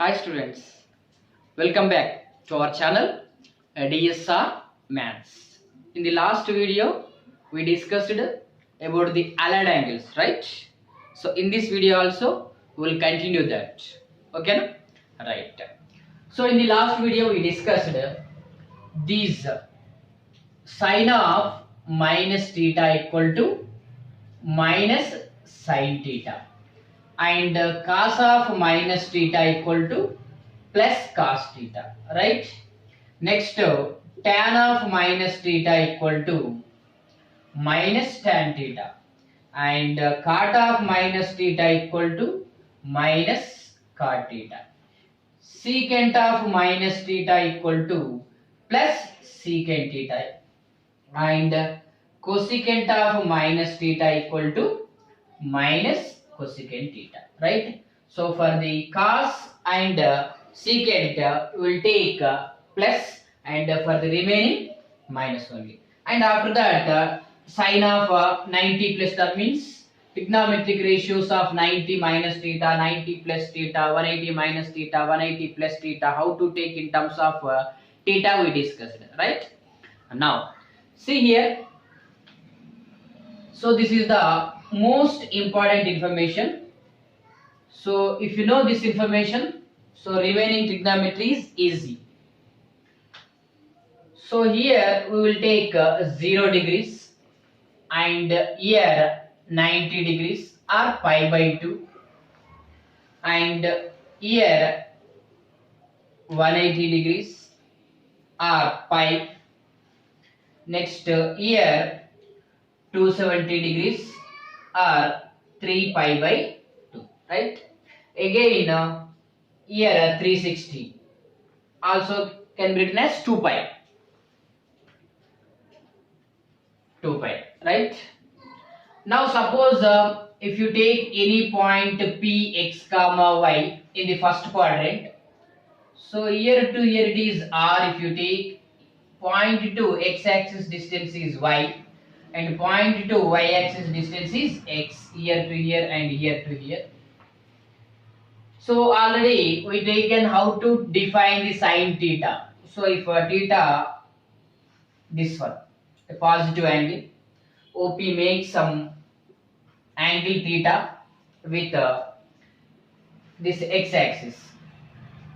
Hi students, welcome back to our channel DSR Maths. In the last video, we discussed about the allied angles, right? So in this video also, we will continue that. Okay? Right. So in the last video, we discussed these sine of minus theta equal to minus sine theta, and cos of minus theta equal to plus cos theta, right? Next, tan of minus theta equal to minus tan theta, and cot of minus theta equal to minus cot theta. Secant of minus theta equal to plus secant theta, and cosecant of minus theta equal to minus cosecant theta, right? So for the cos and secant, we will take plus, and for the remaining minus only. And after that, sine of 90 plus, that means trigonometric ratios of 90 minus theta, 90 plus theta, 180 minus theta, 180 plus theta, how to take in terms of theta we discussed, right? Now see here, so this is the most important information. So if you know this information, so remaining trigonometry is easy. So here we will take 0 degrees, and here 90 degrees or pi by 2, and here 180 degrees or pi. Next, here 270 degrees or 3 pi by 2, right? Again, here 360 also can be written as 2 pi, right? Now suppose if you take any point P, x comma y in the first quadrant, so here to here it is R. If you take point to x axis distance is y, and point to y axis distance is x, here to here and here to here. So already we taken how to define the sine theta. So if theta, this one, a positive angle, OP makes some angle theta with this x axis.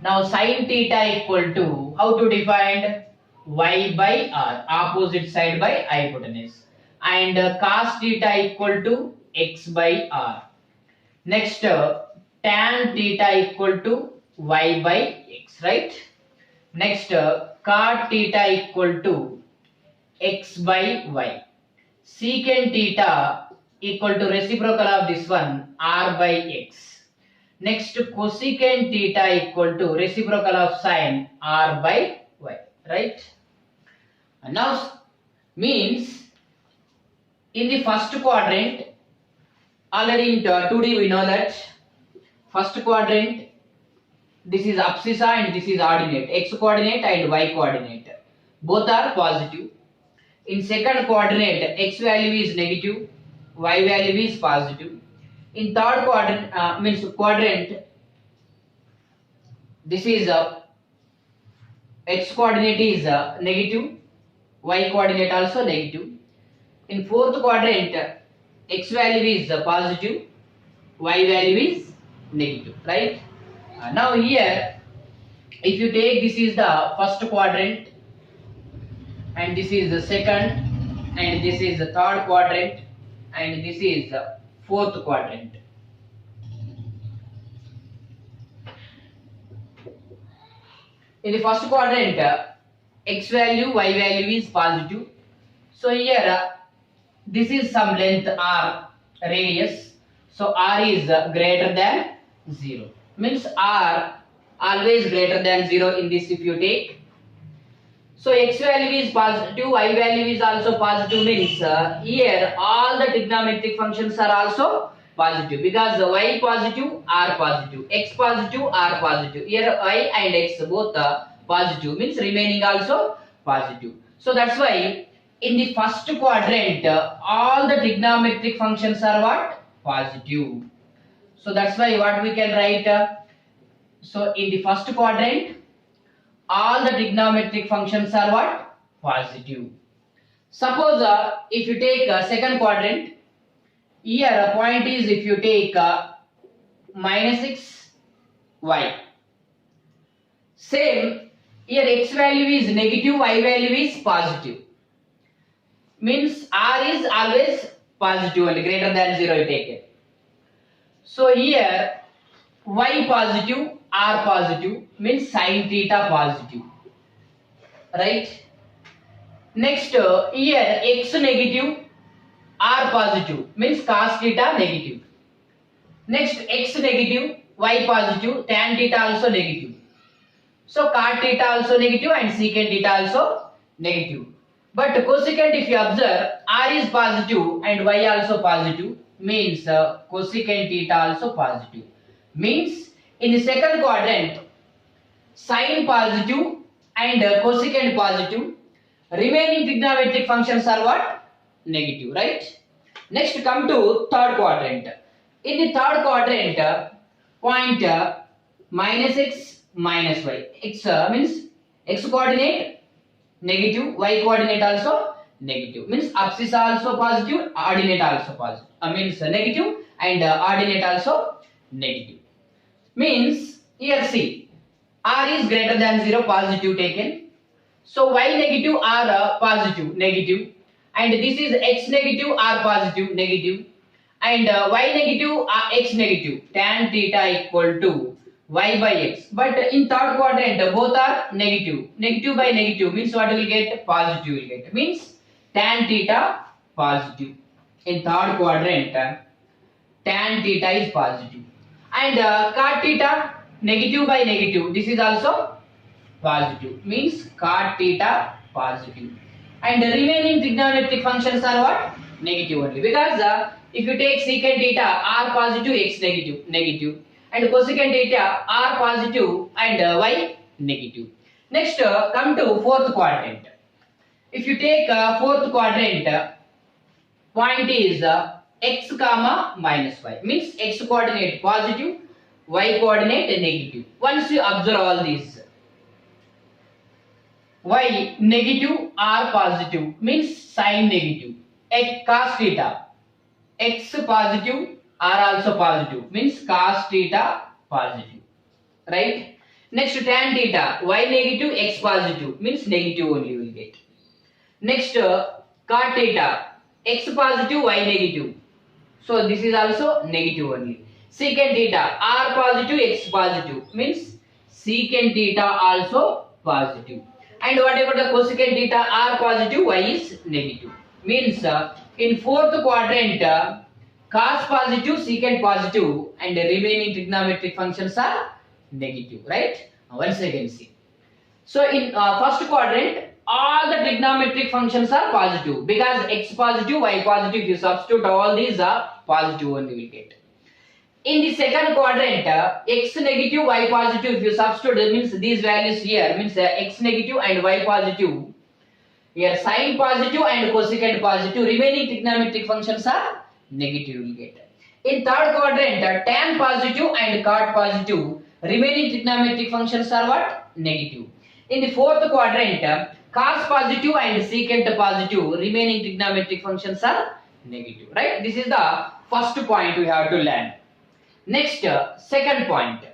Now sine theta equal to, how to define, y by r, opposite side by hypotenuse, and cos theta equal to x by r. Next, tan theta equal to y by x, right? Next, cot theta equal to x by y. Secant theta equal to reciprocal of this one, r by x. Next, cosecant theta equal to reciprocal of sine, r by y, right? And now means in the first quadrant, already in 2D we know that first quadrant, this is abscissa and this is ordinate, x coordinate and y coordinate, both are positive. In second quadrant, x value is negative, y value is positive. In third quadrant, means quadrant, this is x coordinate is negative, y coordinate also negative. In fourth quadrant, x value is positive, y value is negative, right? Now here, if you take, this is the first quadrant, and this is the second, and this is the third quadrant, and this is the fourth quadrant. In the first quadrant, x value, y value is positive. So here, this is some length r, radius. So r is greater than 0. Means r always greater than 0 in this if you take. So x value is positive, y value is also positive, means here all the trigonometric functions are also positive, because y positive, r positive, x positive, r positive. Here y and x both positive, means remaining also positive. So that's why in the first quadrant, all the trigonometric functions are what? Positive. So that's why what we can write, So in the first quadrant, all the trigonometric functions are what? Positive. Suppose if you take second quadrant, here a point is if you take minus 6 y. Same, here x value is negative, y value is positive. Means r is always positive only, greater than 0 you take it. So here y positive, r positive means sin theta positive. Right? Next, here x negative, r positive means cos theta negative. Next, x negative, y positive, tan theta also negative. So cot theta also negative and secant theta also negative. But cosecant, if you observe, r is positive and y also positive, means cosecant theta also positive. Means in the second quadrant, sine positive and cosecant positive. Remaining trigonometric functions are what? Negative, right? Next, come to third quadrant. In the third quadrant, point minus x minus y. X means x coordinate negative, y coordinate also negative. Means abscissa also positive, ordinate also positive. Means negative and ordinate also negative. Means here see, r is greater than 0, positive taken. So y negative, r positive, negative, and this is x negative, r positive, negative, and y negative, x negative. Tan theta equal to y by x. But in third quadrant, both are negative. Negative by negative means what will get? Positive will get. Means tan theta positive. In third quadrant, tan theta is positive, and cot theta negative by negative. This is also positive, means cot theta positive, and the remaining trigonometric functions are what? Negative only, because if you take secant theta, r positive, x negative, negative, and cosecant theta, r positive and y negative. Next, come to fourth quadrant. If you take fourth quadrant, point is x comma minus y, means x coordinate positive, y coordinate negative. Once you observe all these, y negative, r positive means sin negative, x cos theta, x positive, r also positive means cos theta positive, right? Next, tan theta, y negative, x positive means negative only you will get. Next, cot theta, x positive, y negative, so this is also negative only. Secant theta, r positive, x positive means secant theta also positive. And what about the cosecant theta, r positive, y is negative. Means in fourth quadrant, cos positive, secant positive, and the remaining trigonometric functions are negative, right? Once again see. So in first quadrant, all the trigonometric functions are positive, because x positive, y positive, if you substitute all these are positive only will get. In the second quadrant, x negative, y positive, if you substitute, it means these values here, means x negative and y positive. Here sine positive and cosecant positive, remaining trigonometric functions are negative you will get. In third quadrant, tan positive and cot positive, remaining trigonometric functions are what? Negative. In the fourth quadrant, cos positive and secant positive, remaining trigonometric functions are negative, right? This is the first point we have to learn. Next, second point.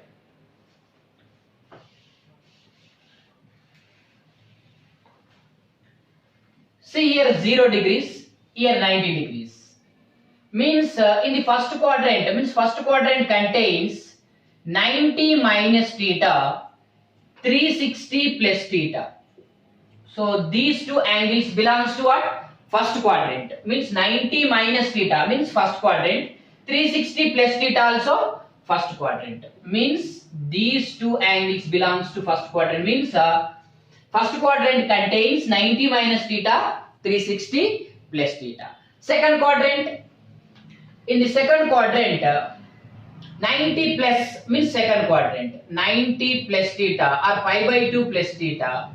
See here 0 degrees, here 90 degrees. Means in the first quadrant, means first quadrant contains 90 minus theta, 360 plus theta. So these two angles belongs to what? First quadrant. Means 90 minus theta means first quadrant. 360 plus theta also first quadrant. Means these two angles belongs to first quadrant. Means first quadrant contains 90 minus theta, 360 plus theta. Second quadrant, in the second quadrant, 90 plus means second quadrant, 90 plus theta or pi by 2 plus theta,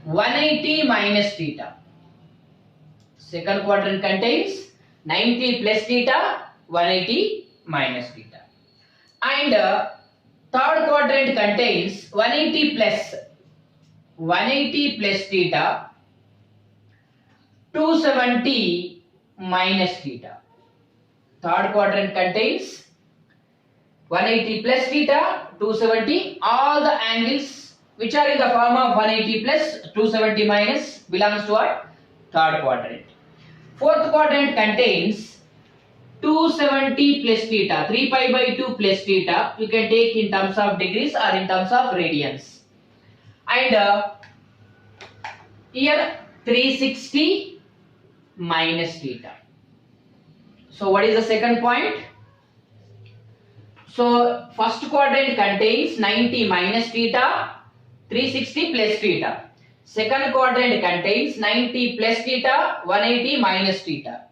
180 minus theta. Second quadrant contains 90 plus theta, 180 minus theta. And third quadrant contains 180 plus theta, 270 minus theta. Third quadrant contains 180 plus theta, 270, all the angles which are in the form of 180 plus 270 minus belongs to what? Third quadrant. Fourth quadrant contains 270 plus theta, 3 pi by 2 plus theta, you can take in terms of degrees or in terms of radians. And here 360 minus theta. So what is the second point? So first quadrant contains 90 minus theta, 360 plus theta. Second quadrant contains 90 plus theta, 180 minus theta.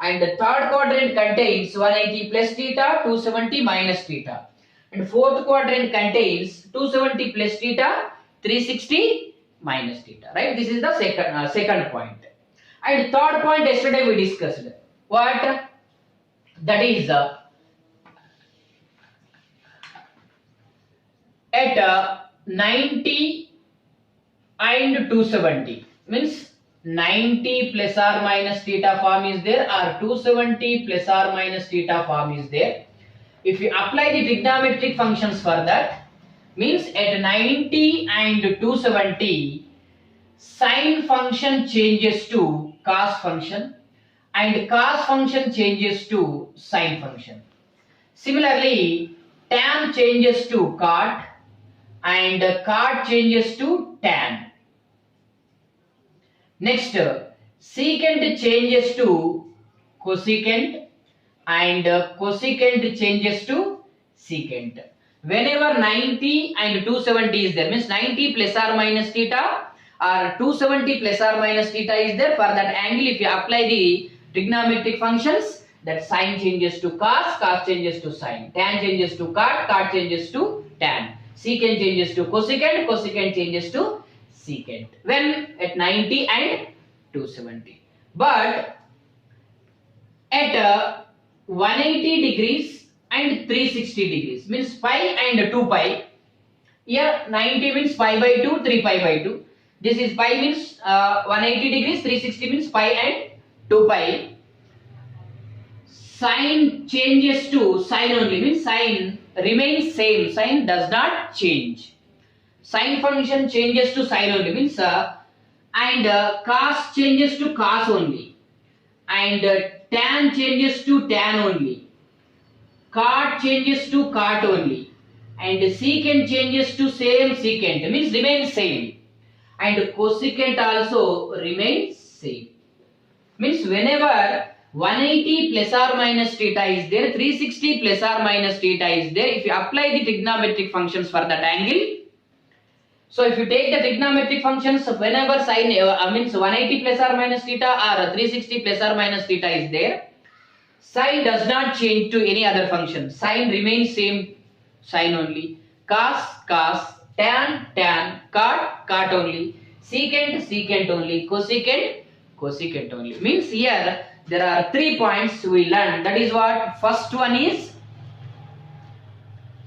And the third quadrant contains 180 plus theta, 270 minus theta. And fourth quadrant contains 270 plus theta, 360 minus theta. Right? This is the second point. And third point yesterday we discussed. What? That is at 90 and 270 means 90 plus or minus theta form is there, or 270 plus or minus theta form is there. If you apply the trigonometric functions for that, means at 90 and 270 sine function changes to cos function and cos function changes to sine function. Similarly, tan changes to cot and cot changes to tan. Next, secant changes to cosecant and cosecant changes to secant. Whenever 90 and 270 is there, means 90 plus or minus theta or 270 plus or minus theta is there, for that angle if you apply the trigonometric functions, that sine changes to cos, cos changes to sine, tan changes to cot, cot changes to tan, secant changes to cosecant, cosecant changes to secant when at 90 and 270. But at 180 degrees and 360 degrees means pi and 2 pi. Here 90 means pi by 2, 3 pi by 2. This is pi means 180 degrees, 360 means pi and 2 pi. Sine changes to sine only, means sine remains same, sine does not change. Sine function changes to sine only, means and cos changes to cos only, and tan changes to tan only, cot changes to cot only, and secant changes to same secant, means remains same, and cosecant also remains same. Means whenever 180 plus or minus theta is there, 360 plus or minus theta is there, if you apply the trigonometric functions for that angle, so if you take the trigonometric functions, whenever sine means 180 plus or minus theta or 360 plus or minus theta is there, sine does not change to any other function. Sine remains same, sine only. Cos, cos, tan, tan, cot, cot only. Secant, secant only. Cosecant, cosecant only. Means here there are 3 points we learned. That is what? First one is,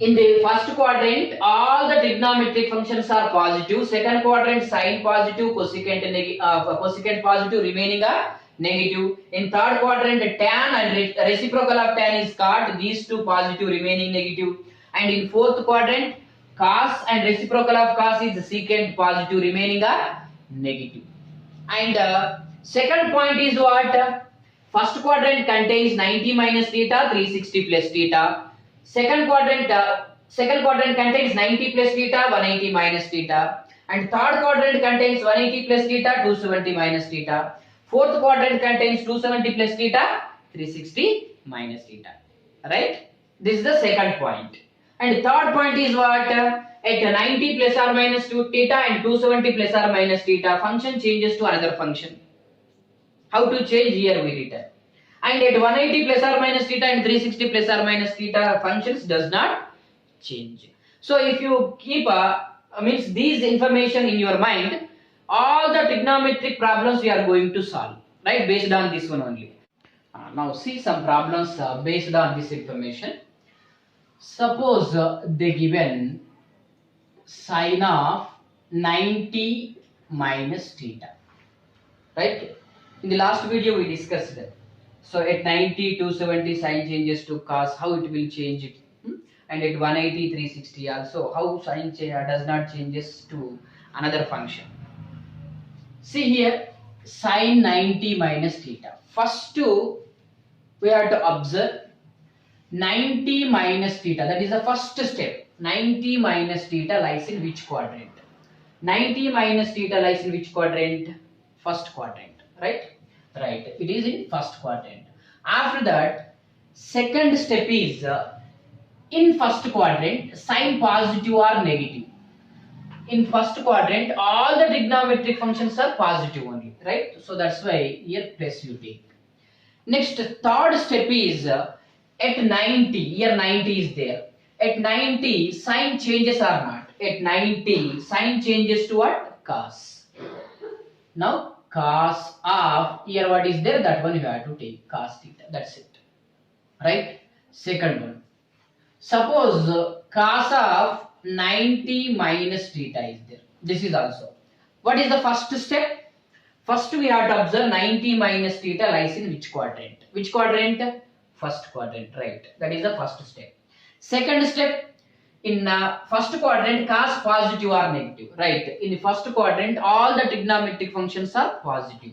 in the first quadrant all the trigonometric functions are positive. Second quadrant sine positive, cosecant positive, remaining are negative. In third quadrant tan and reciprocal of tan is cot, these two positive, remaining negative. And in fourth quadrant cos and reciprocal of cos is secant positive, remaining are negative. And second point is what? First quadrant contains 90 minus theta, 360 plus theta. Second quadrant contains 90 plus theta, 180 minus theta. And third quadrant contains 180 plus theta, 270 minus theta. Fourth quadrant contains 270 plus theta, 360 minus theta. Right? This is the second point. And third point is what? At 90 plus or minus 2 theta and 270 plus or minus theta, function changes to another function. How to change? Here we written. And at 180 plus or minus theta and 360 plus or minus theta, functions does not change. So if you keep means these information in your mind, all the trigonometric problems we are going to solve, right, based on this one only. Now see some problems based on this information. Suppose they given sine of 90 minus theta, right? In the last video we discussed that. So at 90, 270 sine changes to cos, how it will change it. And at 180, 360 also, how sine does not changes to another function. See here, sine 90 minus theta. First two, we have to observe 90 minus theta. That is the first step. 90 minus theta lies in which quadrant? 90 minus theta lies in which quadrant? First quadrant, right? Right. It is in first quadrant. After that, second step is in first quadrant, sine positive or negative. In first quadrant, all the trigonometric functions are positive only, right? So that's why here plus you take. Next, third step is at 90, here 90 is there. At 90, sign changes or not? At 90, sign changes to what? Cos. Now, cos of, here what is there? That one you have to take, cos theta. That's it. Right? Second one. Suppose cos of 90 minus theta is there. This is also. What is the first step? First we have to observe 90 minus theta lies in which quadrant? Which quadrant? First quadrant, right? That is the first step. Second step, in first quadrant cos positive or negative, right? In the first quadrant all the trigonometric functions are positive.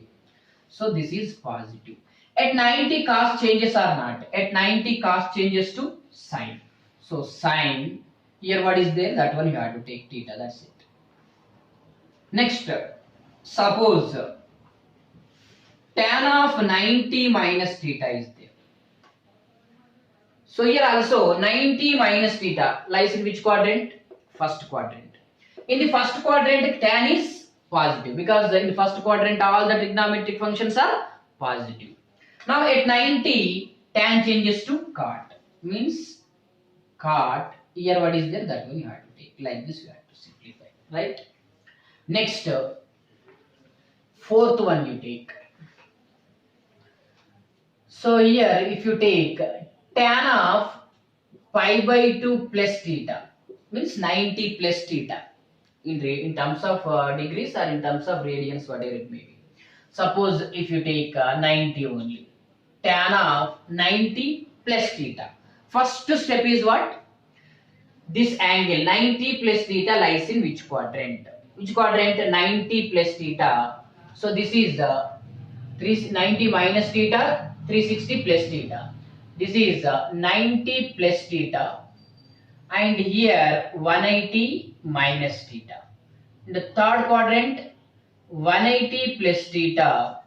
So this is positive. At 90 cos changes or not? At 90 cos changes to sine. So sine, here what is there? That one you have to take theta, that's it. Next, suppose tan of 90 minus theta is there. So here also 90 minus theta lies in which quadrant? First quadrant. In the first quadrant tan is positive because in the first quadrant all the trigonometric functions are positive. Now at 90 tan changes to cot, means cot, here what is there? That one you have to take. Like this you have to simplify, right? Next, fourth one you take. So here if you take tan of pi by 2 plus theta, means 90 plus theta in terms of degrees or in terms of radians, whatever it may be. Suppose if you take 90 only, tan of 90 plus theta. First step is what? This angle 90 plus theta lies in which quadrant? Which quadrant? 90 plus theta. So this is 90 minus theta, 360 plus theta. This is 90 plus theta, and here 180 minus theta. In the third quadrant 180 plus theta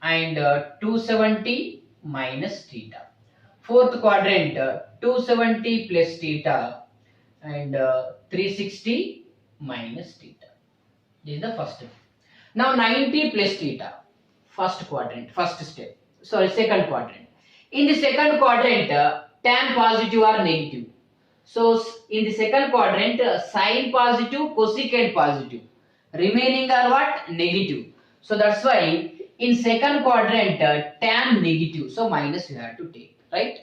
and 270 minus theta. Fourth quadrant 270 plus theta and 360 minus theta. This is the first step. Now 90 plus theta, first quadrant, first step. Sorry, second quadrant. In the second quadrant, tan positive or negative. So in the second quadrant, sine positive, cosecant positive. Remaining are what? Negative. So that's why in second quadrant, tan negative. So minus you have to take, right?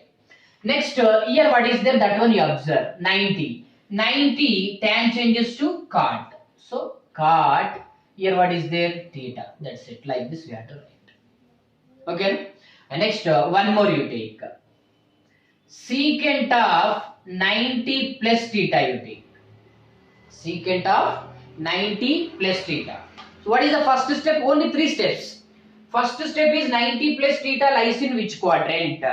Next, here what is there? That one you observe. 90. 90 tan changes to cot. So cot, here what is there? Theta. That's it. Like this we have to write. Okay. And next, one more you take. Secant of 90 plus theta you take. Secant of 90 plus theta. So what is the first step? Only 3 steps. First step is 90 plus theta lies in which quadrant?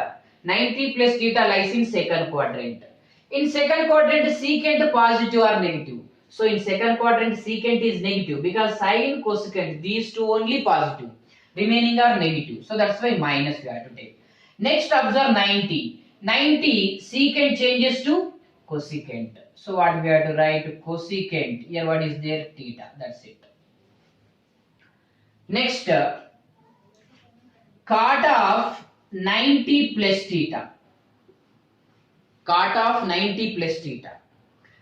90 plus theta lies in second quadrant. In second quadrant, secant positive or negative. So in second quadrant, secant is negative because sine, cosecant, these two only positive. Remaining are negative. So that's why minus you have to take. Next, observe 90. 90 secant changes to cosecant. So what we have to write? Cosecant. Here what is there? Theta. That's it. Next, cot of 90 plus theta. Cot of 90 plus theta.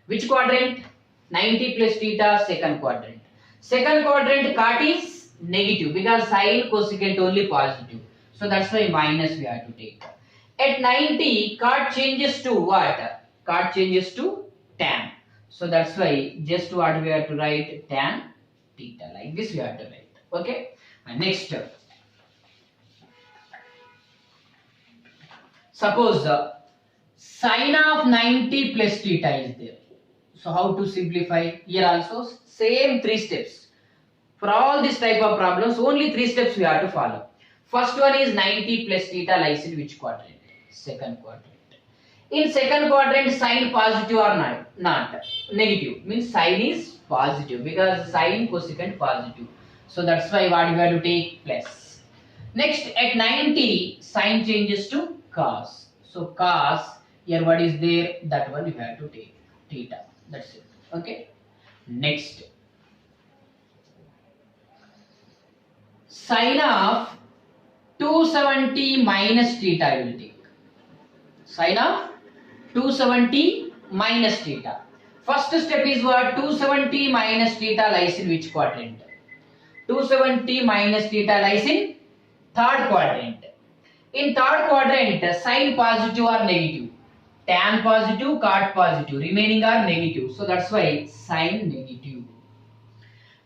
Which quadrant? 90 plus theta, second quadrant. Second quadrant, cot is negative because sine, cosecant only positive. So that's why minus we have to take. At 90, cot changes to what? cot changes to tan. So that's why just what we have to write, tan theta, like this we have to write. Okay. And next, suppose sine of 90 plus theta is there. So how to simplify? Here also same three steps. For all this type of problems, only three steps we have to follow. First one is 90 plus theta lies in which quadrant? Second quadrant. In second quadrant, sine positive or not? Negative. Means sine is positive because sine cosecant positive. So that's why what we have to take plus. Next, at 90, sine changes to cos. So cos, here what is there? That one you have to take. Theta. That's it. Okay. Next, sine of 270 minus theta I will take. Sine of 270 minus theta. First step is what? 270 minus theta lies in which quadrant? 270 minus theta lies in third quadrant. In third quadrant, sine positive or negative? Tan positive, cot positive. Remaining are negative. So that's why sine negative.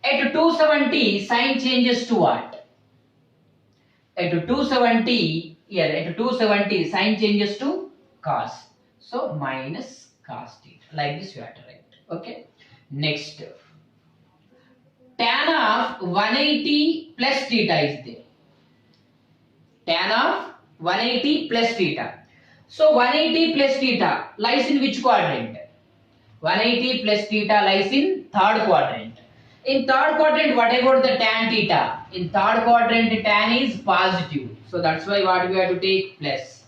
At 270, sine changes to what? At 270, here at 270, sine changes to cos. So minus cos theta. Like this you have to write. Okay. Next, tan of 180 plus theta is there. Tan of 180 plus theta. So 180 plus theta lies in which quadrant? 180 plus theta lies in third quadrant. In third quadrant, what about the tan theta? In third quadrant, tan is positive. So that's why what we have to take plus.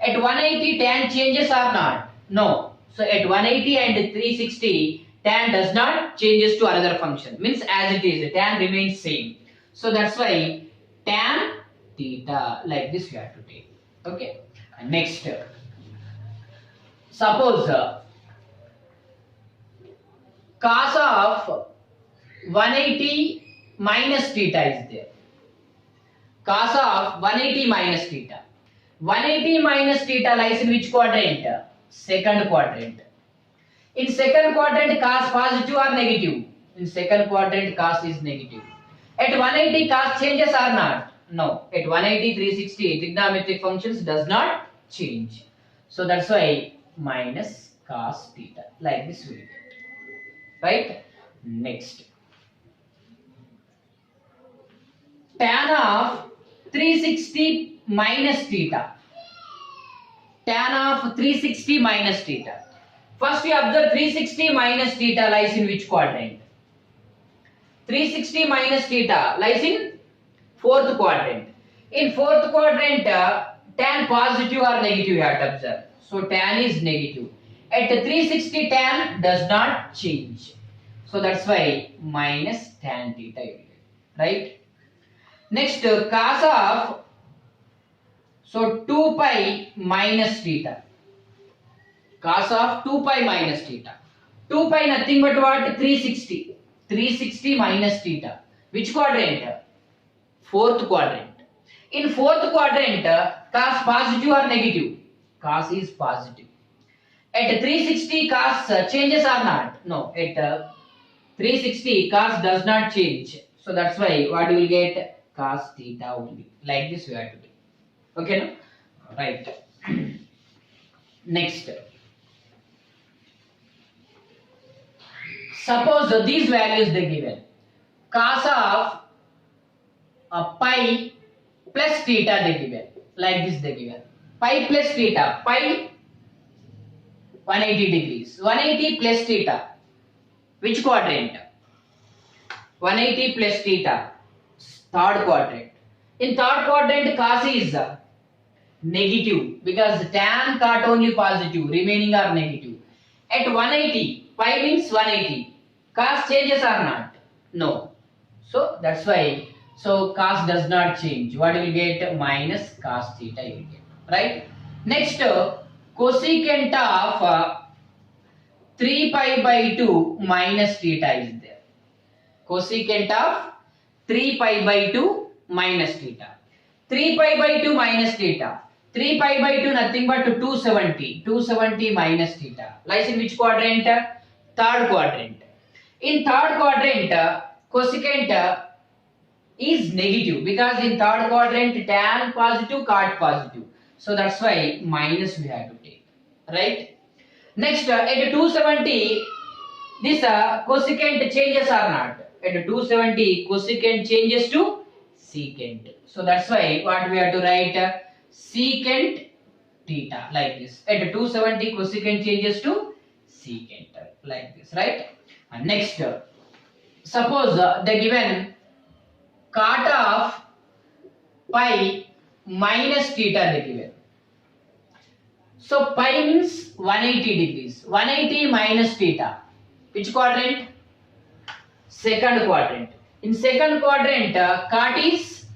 At 180, tan changes or not? No. So at 180 and 360, tan does not changes to another function. Means as it is, tan remains same. So that's why tan theta, like this you have to take. Okay. And next, suppose cos of 180 minus theta is there. Cos of 180 minus theta. 180 minus theta lies in which quadrant? Second quadrant. In second quadrant, cos positive or negative? In second quadrant, cos is negative. At 180, cos changes or not? No. At 180, 360, trigonometric functions does not change. So that's why minus cos theta. Like this we will get. Right? Next. Tan of 360 minus theta. Tan of 360 minus theta. First you observe 360 minus theta lies in which quadrant? 360 minus theta lies in fourth quadrant. In fourth quadrant, tan positive or negative you have to observe. So tan is negative. At 360, tan does not change. So that's why minus tan theta you get. Right? Next, cos of, so 2 pi minus theta. Cos of 2 pi minus theta. 2 pi nothing but what? 360. 360 minus theta. Which quadrant? Fourth quadrant. In fourth quadrant, cos positive or negative? Cos is positive. At 360, cos changes or not? No. At 360, cos does not change. So that's why what you will get? Cos theta only. Like this we have to do. Okay, no? Right. Next. Suppose these values they given. Cos of pi plus theta they given. Like this they given. Pi plus theta. Pi 180 degrees. 180 plus theta. Which quadrant? 180 plus theta. Third quadrant. In third quadrant, cos is negative because tan cot only positive, remaining are negative. At 180, pi means 180. Cos changes or not? No. So that's why. So cos does not change. What you will get? Minus cos theta you will get. Right? Next, cosecant of 3 pi by 2 minus theta is there. Cosecant of 3 pi by 2 minus theta. 3 pi by 2 minus theta. 3 pi by 2 nothing but 270. 270 minus theta. Lies in which quadrant? Third quadrant. In third quadrant, cosecant is negative because in third quadrant tan positive, cot positive. So that's why minus we have to take. Right? Next, at 270, this cosecant changes or not? At 270, cosecant changes to secant. So that's why what we have to write? Secant theta like this. At 270, cosecant changes to secant like this, right? And next, suppose the given cot of pi minus theta they given. So pi means 180 degrees. 180 minus theta. Which quadrant? Second quadrant. In second quadrant, cot is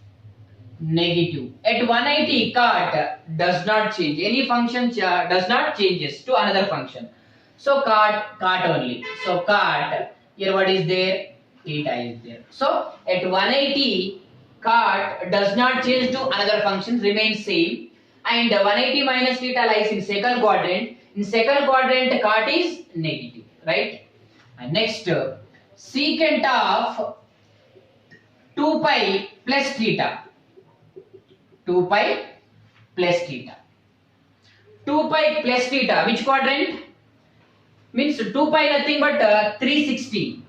negative. At 180, cot does not change. Any function does not changes to another function. So cot only. So cot, here what is there? Theta is there. So at 180, cot does not change to another function, remains same. And 180 minus theta lies in second quadrant. In second quadrant, cot is negative, right? And next, secant of 2 pi plus theta. 2 pi plus theta. 2 pi plus theta, which quadrant? Means 2 pi nothing but 360.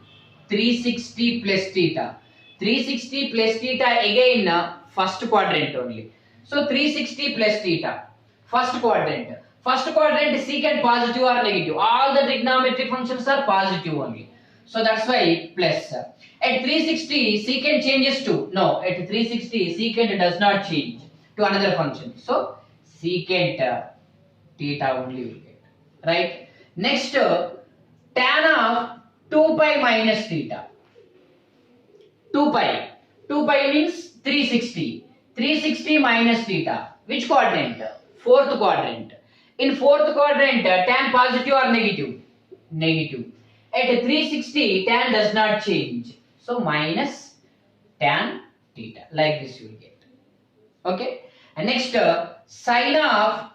360 plus theta. 360 plus theta again first quadrant only. So 360 plus theta. First quadrant. First quadrant secant positive or negative. All the trigonometric functions are positive only. So that's why plus. At 360 secant changes to, no, at 360 secant does not change to another function. So secant theta only will get. Right? Next, tan of 2 pi minus theta. 2 pi. 2 pi means 360. 360 minus theta. Which quadrant? Fourth quadrant. In fourth quadrant, tan positive or negative? Negative. At 360, tan does not change. So minus tan theta. Like this you will get. Okay. And next, sine of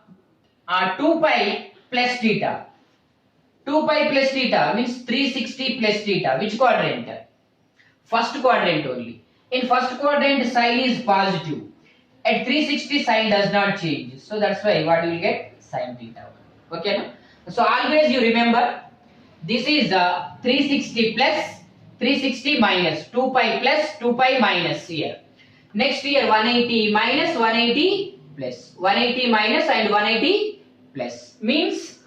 2 pi plus theta. 2 pi plus theta means 360 plus theta. Which quadrant? First quadrant only. In first quadrant, sine is positive. At 360, sine does not change. So that's why what you will get? Sine theta. Okay. No? So always you remember, this is 360 plus 360 minus 2 pi plus 2 pi minus here. Next here 180 minus 180 plus 180 minus and 180 plus means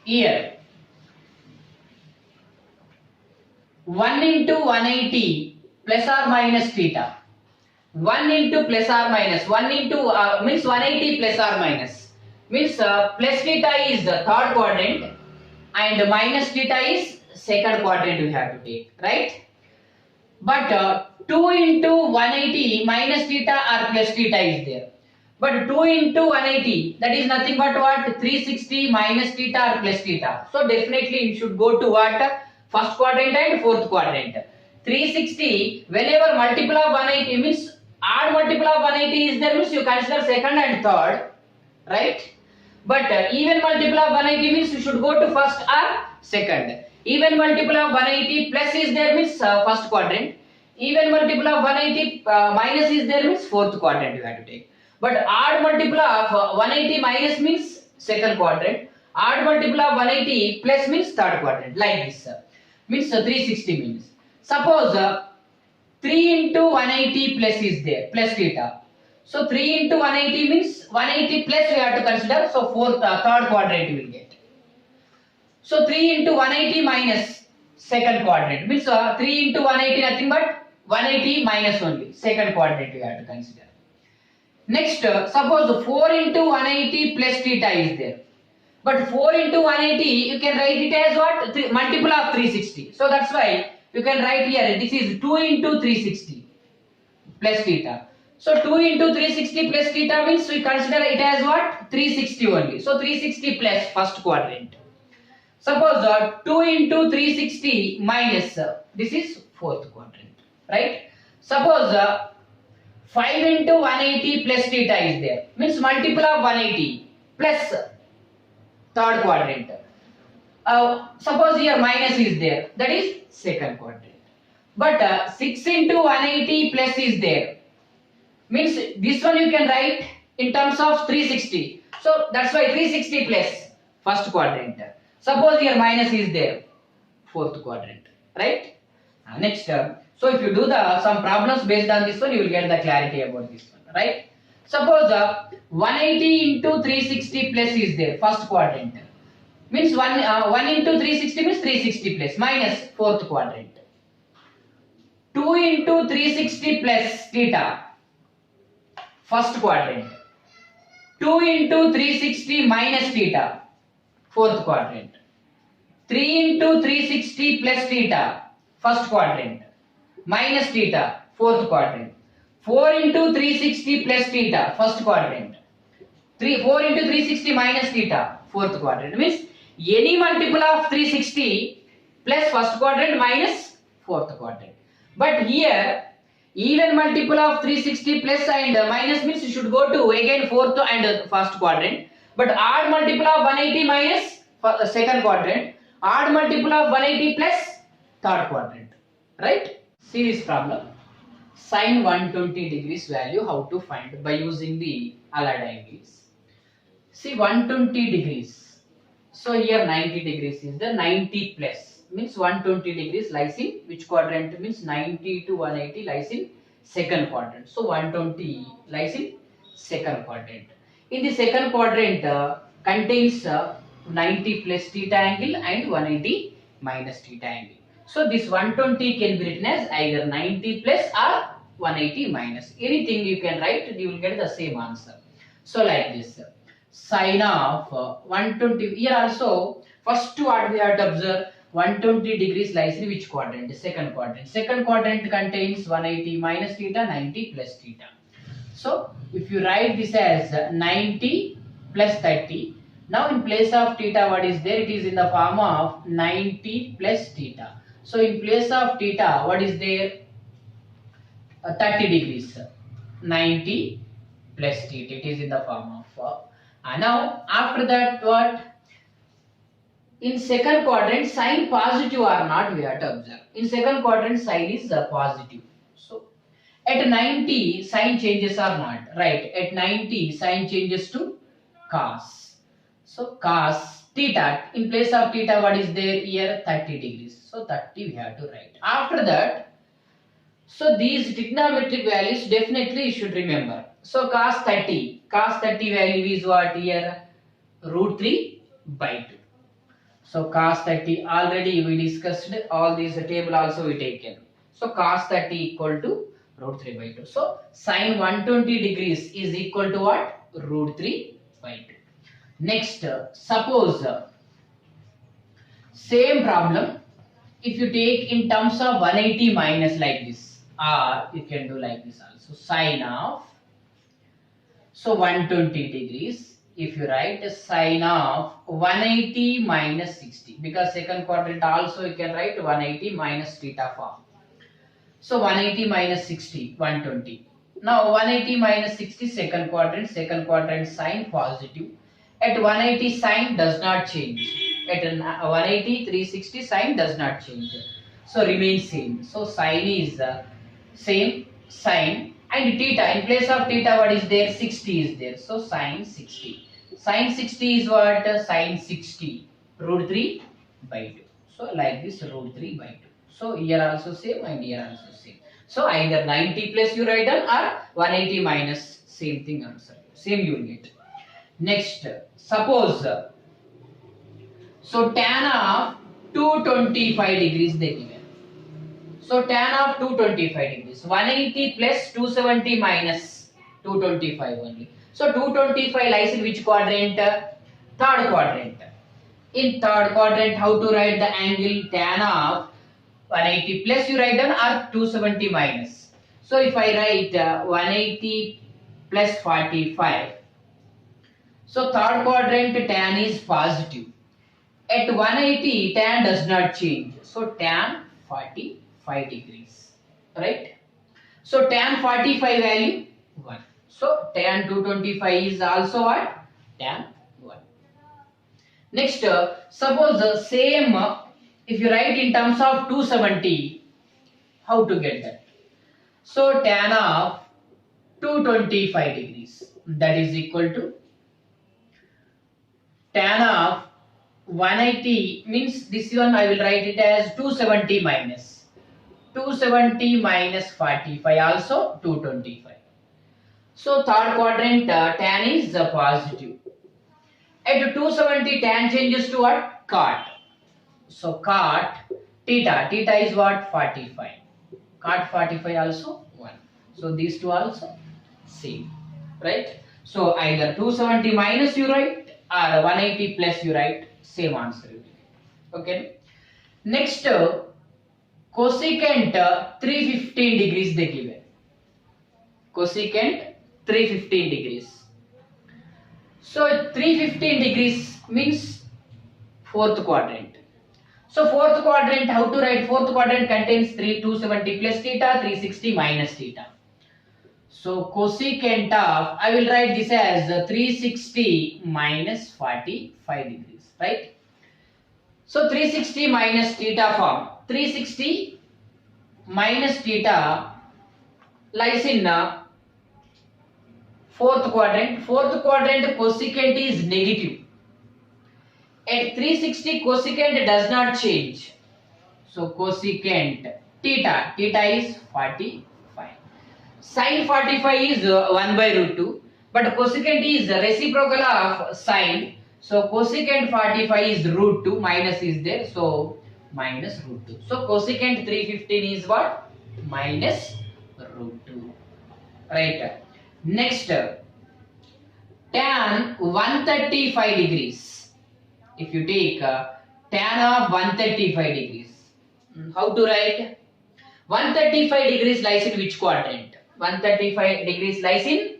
here 1 into 180 plus or minus theta. 1 into plus or minus 1 into means 180 plus or minus means plus theta is the third quadrant and minus theta is second quadrant we have to take, right? But 2 into 180 minus theta or plus theta is there. But 2 into 180 that is nothing but what? 360 minus theta or plus theta. So definitely you should go to what? First quadrant and fourth quadrant. 360 whenever multiple of 180 means odd multiple of 180 is there means you consider second and third, right? But even multiple of 180 means you should go to first or second. Even multiple of 180 plus is there means first quadrant. Even multiple of 180 minus is there means fourth quadrant you have to take. But odd multiple of 180 minus means second quadrant. Odd multiple of 180 plus means third quadrant. Like this. Means 360 means. Suppose 3 into 180 plus is there. Plus theta. So 3 into 180 means 180 plus we have to consider. So third quadrant you will get. So 3 into 180 minus second quadrant means 3 into 180 nothing but 180 minus only. Second quadrant you have to consider. Next, suppose 4 into 180 plus theta is there. But 4 into 180 you can write it as what? Multiple of 360. So that's why you can write here this is 2 into 360 plus theta. So 2 into 360 plus theta means we consider it as what? 360 only. So 360 plus first quadrant. Suppose 2 into 360 minus this is fourth quadrant, right? Suppose 5 into 180 plus theta is there. Means multiple of 180 plus third quadrant. Suppose here minus is there. That is second quadrant. But 6 into 180 plus is there. Means this one you can write in terms of 360. So that's why 360 plus first quadrant. Suppose here minus is there. Fourth quadrant. Right? Next term. So if you do some problems based on this one, you will get the clarity about this one. Right? Suppose 180 into 360 plus is there. First quadrant. Means 1 into 360 means 360 plus minus fourth quadrant. 2 into 360 plus theta. First quadrant. 2 into 360 minus theta. Fourth quadrant. 3 into 360 plus theta. First quadrant. Minus theta. Fourth quadrant. 4 into 360 plus theta. First quadrant. 4 into 360 minus theta. Fourth quadrant. Means any multiple of 360 plus first quadrant minus fourth quadrant. But here even multiple of 360 plus and minus means you should go to again fourth and first quadrant. But odd multiple of 180 minus second quadrant. Odd multiple of 180 plus third quadrant. Right? See this problem. Sin 120 degrees value how to find by using the allied angles. See 120 degrees. So here 90 degrees is the 90 plus. Means 120 degrees lies in which quadrant? Means 90 to 180 lies in second quadrant. So 120 lies in second quadrant. In the second quadrant contains 90 plus theta angle and 180 minus theta angle. So this 120 can be written as either 90 plus or 180 minus. Anything you can write, you will get the same answer. So like this. Sin of 120. Here also first what we have to observe. 120 degrees lies in which quadrant? The second quadrant. Second quadrant contains 180 minus theta, 90 plus theta. So if you write this as 90 plus 30, now in place of theta what is there? It is in the form of 90 plus theta. So in place of theta what is there? 30 degrees. 90 plus theta. It is in the form of. Now after that what? In second quadrant, sign positive or not we have to observe. In second quadrant, sign is positive. So, at 90, sign changes or not. Right. At 90, sign changes to cos. So, cos theta. In place of theta, what is there here? 30 degrees. So, 30 we have to write. After that, so these trigonometric values definitely you should remember. So, cos 30. Cos 30 value is what here? Root 3 by 2. So cos 30 already we discussed, all these table also we taken. So cos 30 equal to root 3 by 2. So sin 120 degrees is equal to what? Root 3 by 2. Next, suppose same problem if you take in terms of 180 minus like this, or you can do like this also. Sin of, so 120 degrees. If you write sin of 180 minus 60, because second quadrant also you can write 180 minus theta form. So 180 minus 60, 120. Now 180 minus 60 second quadrant sign positive. At 180 sign does not change. At 180 360 sign does not change. So remains same. So sign is same sign. And theta, in place of theta what is there? 60 is there. So sin 60. Sin 60 is what? Sin 60. Root 3 by 2. So like this root 3 by 2. So here also same and here also same. So either 90 plus you write down or 180 minus, same thing answer. Same you will get. Next, suppose, so tan of 225 degrees they given. So tan of 225 degrees, 180 plus 270 minus 225 only. So 225 lies in which quadrant? Third quadrant. In third quadrant, how to write the angle? Tan of 180 plus you write down or 270 minus. So if I write 180 plus 45, so third quadrant tan is positive. At 180 tan does not change. So tan 45 degrees. Right? So tan 45 value 1. So tan 225 is also what? Tan 1. Next, suppose the same, if you write in terms of 270, how to get that? So tan of 225 degrees, that is equal to tan of 180, means this one I will write it as 270 minus 45, also 225. So third quadrant tan is positive. At 270 tan changes to what? Cot. So cot theta is what? 45. Cot 45 also 1. So these two also same, right? So either 270 minus you write or 180 plus you write, same answer you will get. Okay. Next, cosecant 315 degrees they given. Cosecant 315 degrees. So 315 degrees means fourth quadrant. So fourth quadrant, how to write? Fourth quadrant contains 270 plus theta, 360 minus theta. So cosecant of, I will write this as 360 minus 45 degrees, right? So 360 minus theta form. 360 minus theta lies in fourth quadrant. Fourth quadrant cosecant is negative. At 360 cosecant does not change. So cosecant theta is 45. Sin 45 is 1 by root 2. But cosecant is reciprocal of sin. So cosecant 45 is root 2. Minus is there. So minus root 2. So cosecant 315 is what? Minus root 2. Right. Next, tan 135 degrees. If you take tan of 135 degrees, how to write? 135 degrees lies in which quadrant? 135 degrees lies in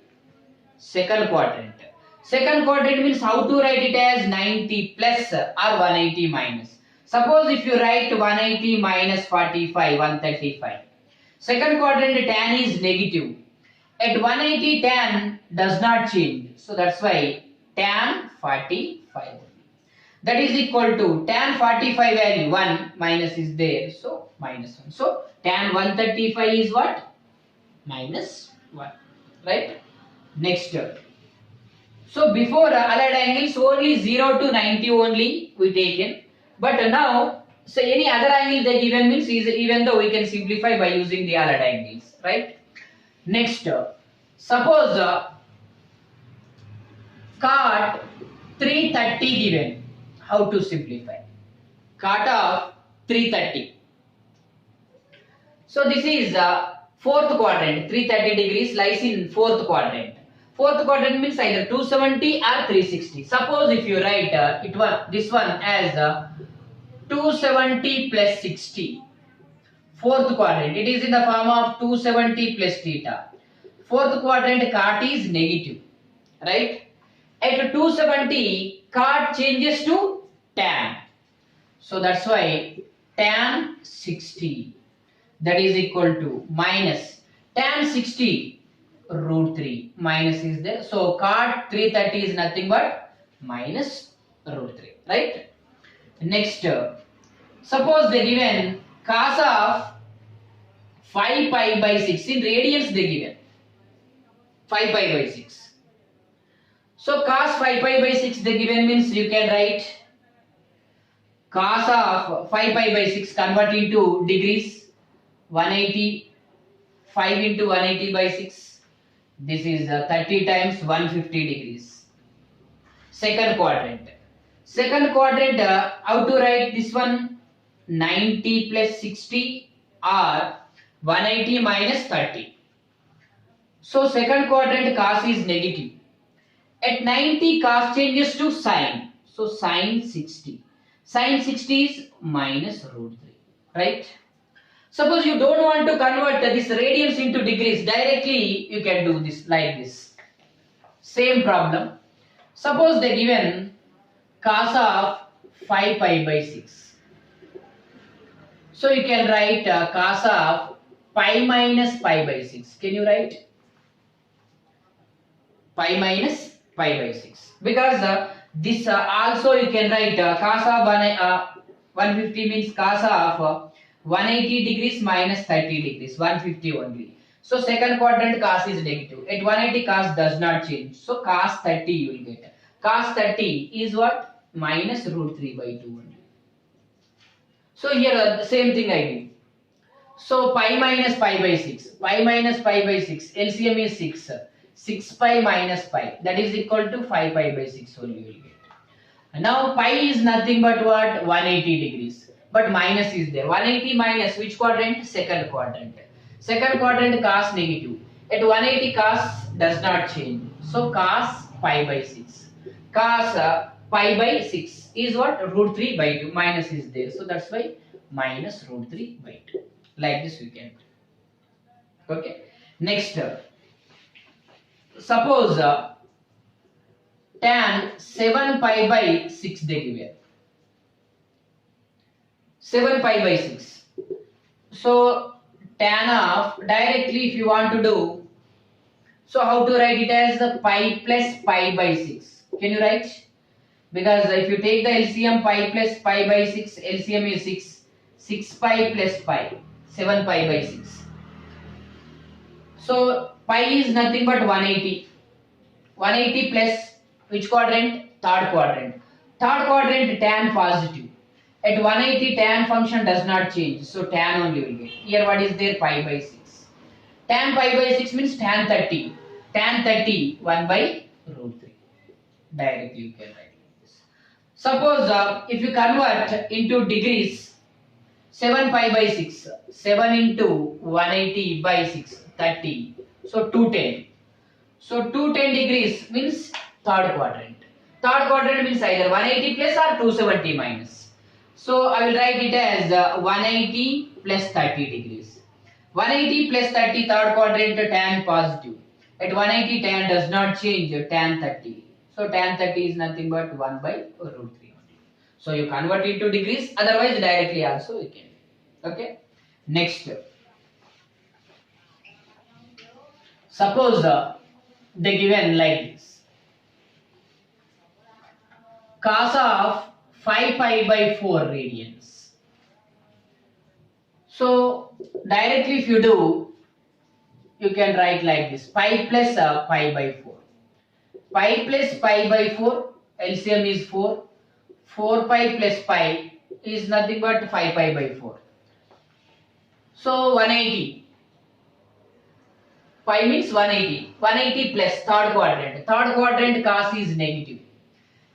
second quadrant. Second quadrant means how to write it as 90 plus or 180 minus. Suppose if you write 180 minus 45, 135. Second quadrant tan is negative. At 180 tan does not change. So that's why tan 45. That is equal to tan 45 value 1 minus is there. So minus 1. So tan 135 is what? Minus 1. Right? Next. So before allied angles only 0 to 90 only we taken. But now, so any other angle they given means is, even though we can simplify by using the allied angles. Right? Next. Suppose cot 330 given. How to simplify? Cot of 330. So this is fourth quadrant. 330 degrees lies in fourth quadrant. Fourth quadrant means either 270 or 360. Suppose if you write this one as 270 plus 60. Fourth quadrant. It is in the form of 270 plus theta. Fourth quadrant cot is negative. Right? At 270, cot changes to tan. So that's why tan 60, that is equal to minus tan 60 root 3. Minus is there. So cot 330 is nothing but minus root 3. Right? Next, suppose they given cos of 5 pi by 6. In radians they given 5 pi by 6. So cos 5 pi by 6 they given means you can write cos of 5 pi by 6 convert into degrees, 180, 5 into 180 by 6. This is 30 times 150 degrees. Second quadrant. Second quadrant, how to write this one? 90 plus 60 or 180 minus 30. So second quadrant cos is negative. At 90 cos changes to sine. So sine 60. Sine 60 is minus root 3. Right? Suppose you don't want to convert this radians into degrees. Directly you can do this like this. Same problem. Suppose they given cos of 5 pi by 6. So you can write cos of pi minus pi by 6. Can you write? Pi minus pi by 6. Because this also you can write cos of 150 means cos of 180 degrees minus 30 degrees, 150 only. So second quadrant cos is negative. At 180 cos does not change. So cos 30 you will get. Cos 30 is what? Minus root 3 by 2 only. So here the same thing I give. So pi minus pi by 6. Pi minus pi by 6. LCM is 6. 6 pi minus pi. That is equal to 5 pi by 6 only you will get. Now pi is nothing but what? 180 degrees. But minus is there. 180 minus which quadrant? Second quadrant. Second quadrant cos negative. At 180 cos does not change. So cos pi by 6. Cos pi by 6 is what? Root 3 by 2. Minus is there. So that's why minus root 3 by 2. Like this we can. Okay. Next. Suppose tan 7 pi by 6 they give here. 7 pi by 6. So tan of directly if you want to do. So how to write it as the pi plus pi by 6. Can you write? Because if you take the LCM pi plus pi by 6, LCM is 6. 6 pi plus pi. 7 pi by 6. So pi is nothing but 180. 180 plus which quadrant? Third quadrant. Third quadrant tan positive. At 180 tan function does not change. So tan only will get. Here what is there? Pi by 6. Tan pi by 6 means tan 30. Tan 30 1 by root 3. Directly you can write like this. Suppose if you convert into degrees, 7 pi by 6. 7 into 180 by 6. 30. So 210. So 210 degrees means third quadrant. Third quadrant means either 180 plus or 270 minus. So I will write it as 180 plus 30 degrees. 180 plus 30 third quadrant tan positive. At 180 tan does not change tan 30. So tan 30 is nothing but 1 by root 3 only. So you convert it to degrees, otherwise directly also you can. Okay. Next. Suppose they given like this. Cos of 5 pi by 4 radians. So directly if you do, you can write like this. Pi plus pi by 4. Pi plus pi by 4. LCM is 4. 4 pi plus pi is nothing but 5 pi by 4. So 180. Pi means 180. 180 plus third quadrant. Third quadrant cos is negative.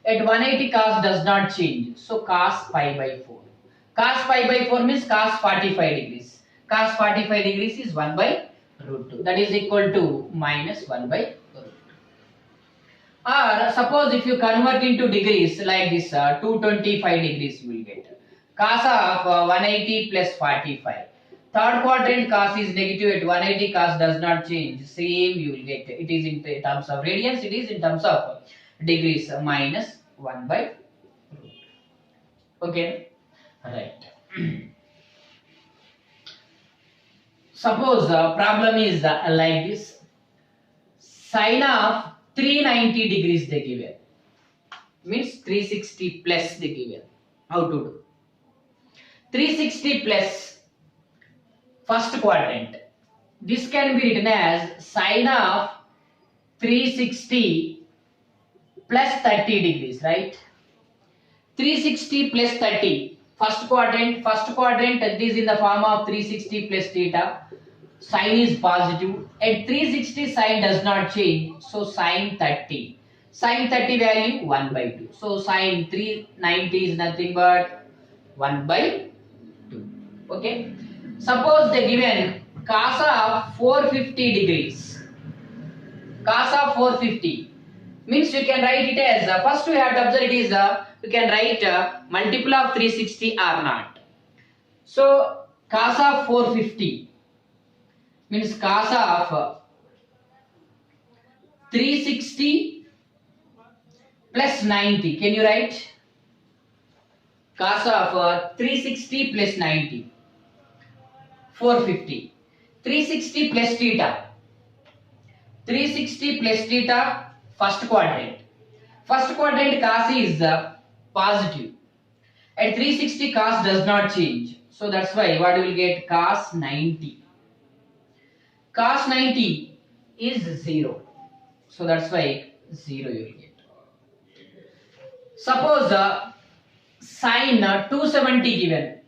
At 180 cos does not change. So cos pi by 4. Cos pi by 4 means cos 45 degrees. Cos 45 degrees is 1 by root 2. That is equal to minus 1 by root 2. Or suppose if you convert into degrees like this, 225 degrees you will get. Cos of 180 plus 45. Third quadrant cos is negative. At 180 cos does not change. Same you will get. It is in terms of radians. It is in terms of degrees. Minus 1 by root. Okay. Right. Suppose problem is like this. Sine of 390 degrees they give here. Means 360 plus they give here. How to do? 360 plus first quadrant. This can be written as sine of 360 plus 30 degrees, right? 360 plus 30. First quadrant, that is in the form of 360 plus theta. Sine is positive. At 360 sine does not change. So sine 30. Sine 30 value 1 by 2. So sine 390 is nothing but 1 by 2. Okay. Suppose they given cos of 450 degrees. Cos of 450 means you can write it as first we have to observe it is you can write multiple of 360 or not. So cos of 450 means cos of 360 plus 90. Can you write? Cos of 360 plus 90. 450. 360 plus theta. 360 plus theta, first quadrant. First quadrant cos is positive. At 360 cos does not change. So that's why what you will get, cos 90. Cos 90 is 0. So that's why 0 you will get. Suppose sin 270 given.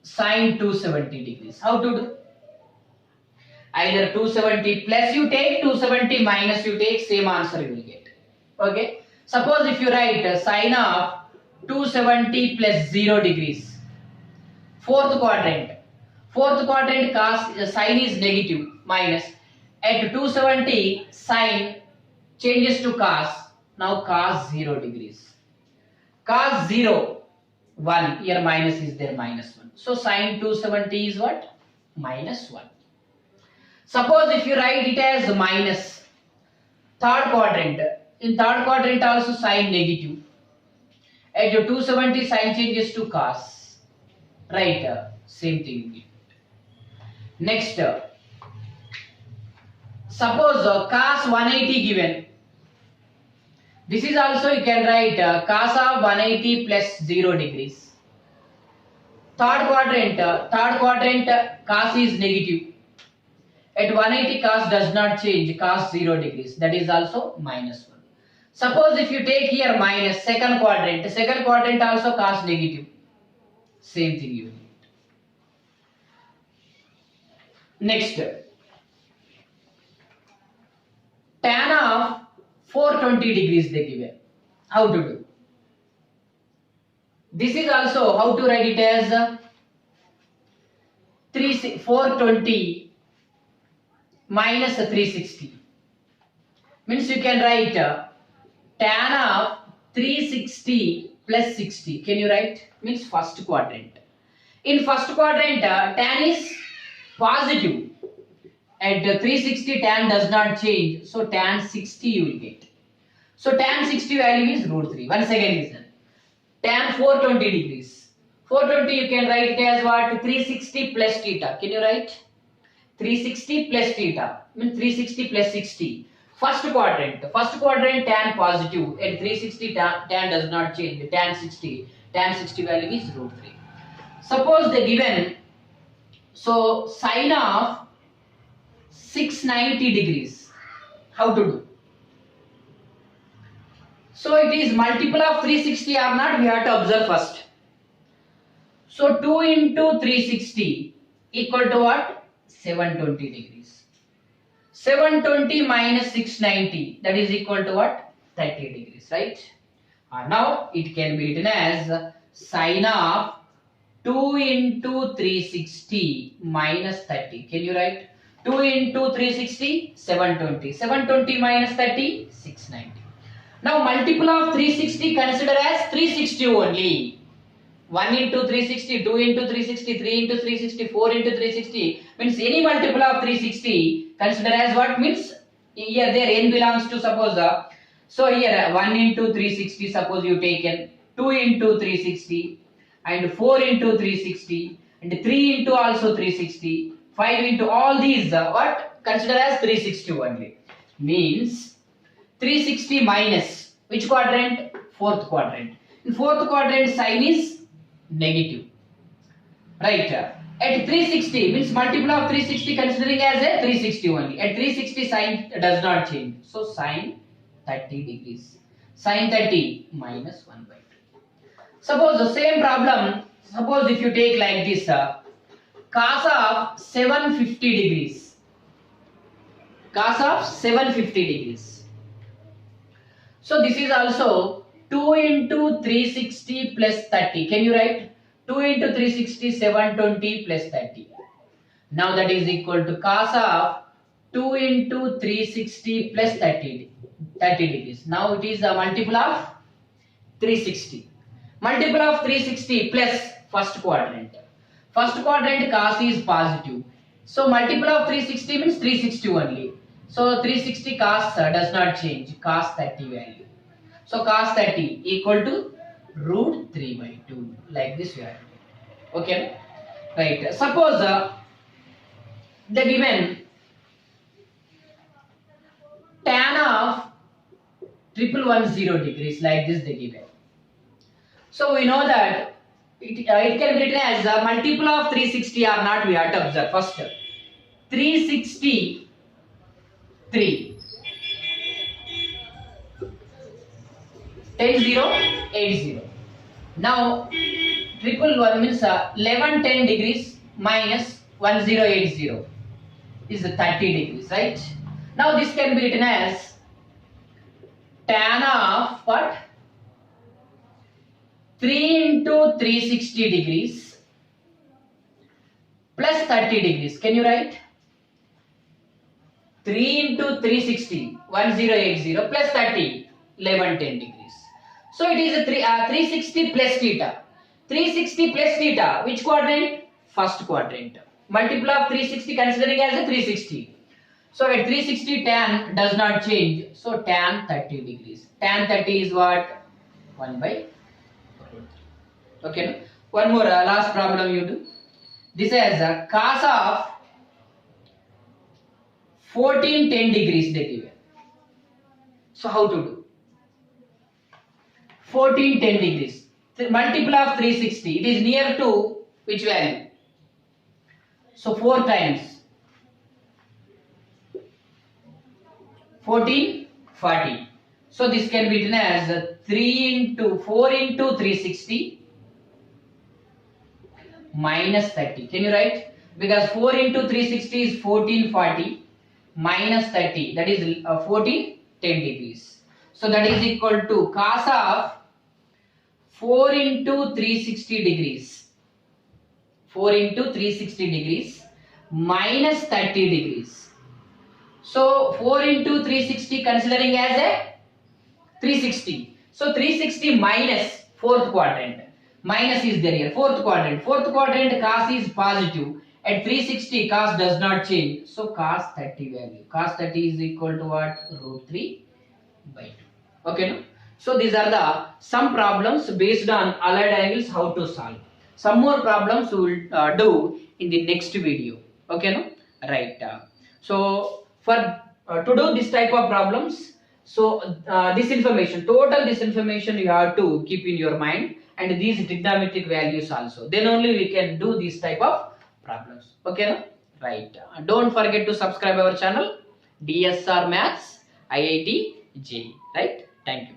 Sin 270 degrees. How to do? Either 270 plus you take, 270 minus you take, same answer you will get. Okay. Suppose if you write sin of 270 plus 0 degrees. Fourth quadrant. Fourth quadrant cos sin is negative, minus. At 270 sin changes to cos. Now cos 0 degrees. Cos 0, 1. Here minus is there, minus 1. So sin 270 is what? Minus 1. Suppose if you write it as minus. Third quadrant. In third quadrant also sin negative. At 270 sin changes to cos. Right, same thing. Next, suppose cos 180 given. This is also you can write cos of 180 plus 0 degrees. Third quadrant cos is negative. At 180 cos does not change, cos 0 degrees. That is also minus 1. Suppose if you take here minus second quadrant also cos negative. Same thing you need. Next, tan of 420 degrees they given. How to do? This is also how to write it as 420 minus 360. Means you can write tan of 360 plus 60. Can you write? Means first quadrant. In first quadrant tan is positive. At 360 tan does not change. So tan 60 you will get. So tan 60 value is root 3. Once again listen. Tan 420 degrees. 420 you can write it as what? 360 plus theta. Can you write? 360 plus theta. Means 360 plus 60. First quadrant tan positive. At 360 tan does not change. Tan 60 value is root 3. Suppose they given, so sin of 690 degrees. How to do? So it is multiple of 360 or not, we have to observe first. So 2 into 360 equal to what? 720 degrees. 720 minus 690, that is equal to what? 30 degrees, right? Now it can be written as sin of 2 into 360 minus 30. Can you write? 2 into 360, 720. 720 minus 30, 690. Now multiple of 360 consider as 360 only. 1 into 360, 2 into 360, 3 into 360, 4 into 360 means any multiple of 360 consider as what? Means here there n belongs to, suppose so here 1 into 360 suppose you taken, 2 into 360 and 4 into 360 and 3 into also 360, 5 into all these what? Consider as 360 only. Means 360 minus which quadrant? Fourth quadrant. In fourth quadrant sin is negative, right? At 360 means multiple of 360 considering as a 360 only. At 360 sin does not change, so sin 30 degrees. Sin 30 minus 1 by 2. Suppose the same problem, suppose if you take like this cos of 750 degrees. Cos of 750 degrees. So this is also 2 into 360 plus 30. Can you write? 2 into 360, 720 plus 30. Now that is equal to cos of 2 into 360 plus 30 degrees. Now it is a multiple of 360. Multiple of 360 plus first quadrant. First quadrant cos is positive. So multiple of 360 means 360 only. So 360 cos does not change. Cos 30 value. So cos 30 equal to root 3 by 2. Like this we have to do. Okay. Right. Suppose the given tan of 1110 degrees, like this they given. So we know that it can be written as a multiple of 360 or not. We have to observe first 363 10080. Now 1110 means 1110 degrees minus 1080 is 30 degrees, right? Now this can be written as tan of what? 3 into 360 degrees plus 30 degrees. Can you write? 3 into 360 1080 plus 30 1110 degrees. So it is a 360 plus theta. 360 plus theta, which quadrant? First quadrant. Multiple of 360 considering as a 360. So at 360 tan does not change. So tan 30 degrees. Tan 30 is what? 1 by root 3. Okay. No? One more last problem you do. This is a cos of 1410 degrees they given. So how to do? 1410 degrees. The multiple of 360. It is near to which value? So 4 times 1440. So this can be written as 4 into 360 minus 30. Can you write? Because 4 into 360 is 1440 minus 30. That is 1410 degrees. So that is equal to cos of 4 into 360 degrees. 4 into 360 degrees minus 30 degrees. So 4 into 360 considering as a 360. So 360 minus fourth quadrant. Minus is there here. Fourth quadrant. Fourth quadrant cos is positive. At 360 cos does not change. So cos 30 value. Cos 30 is equal to what? Root 3 by 2. Okay. No? So these are the some problems based on allied angles how to solve. Some more problems we will do in the next video. Okay. No? Right. So for to do this type of problems, so this information, total this information you have to keep in your mind, and these trigonometric values also. Then only we can do this type of problems. Okay, no? Right. Don't forget to subscribe our channel DSR Maths IIT JEE. Right. Thank you.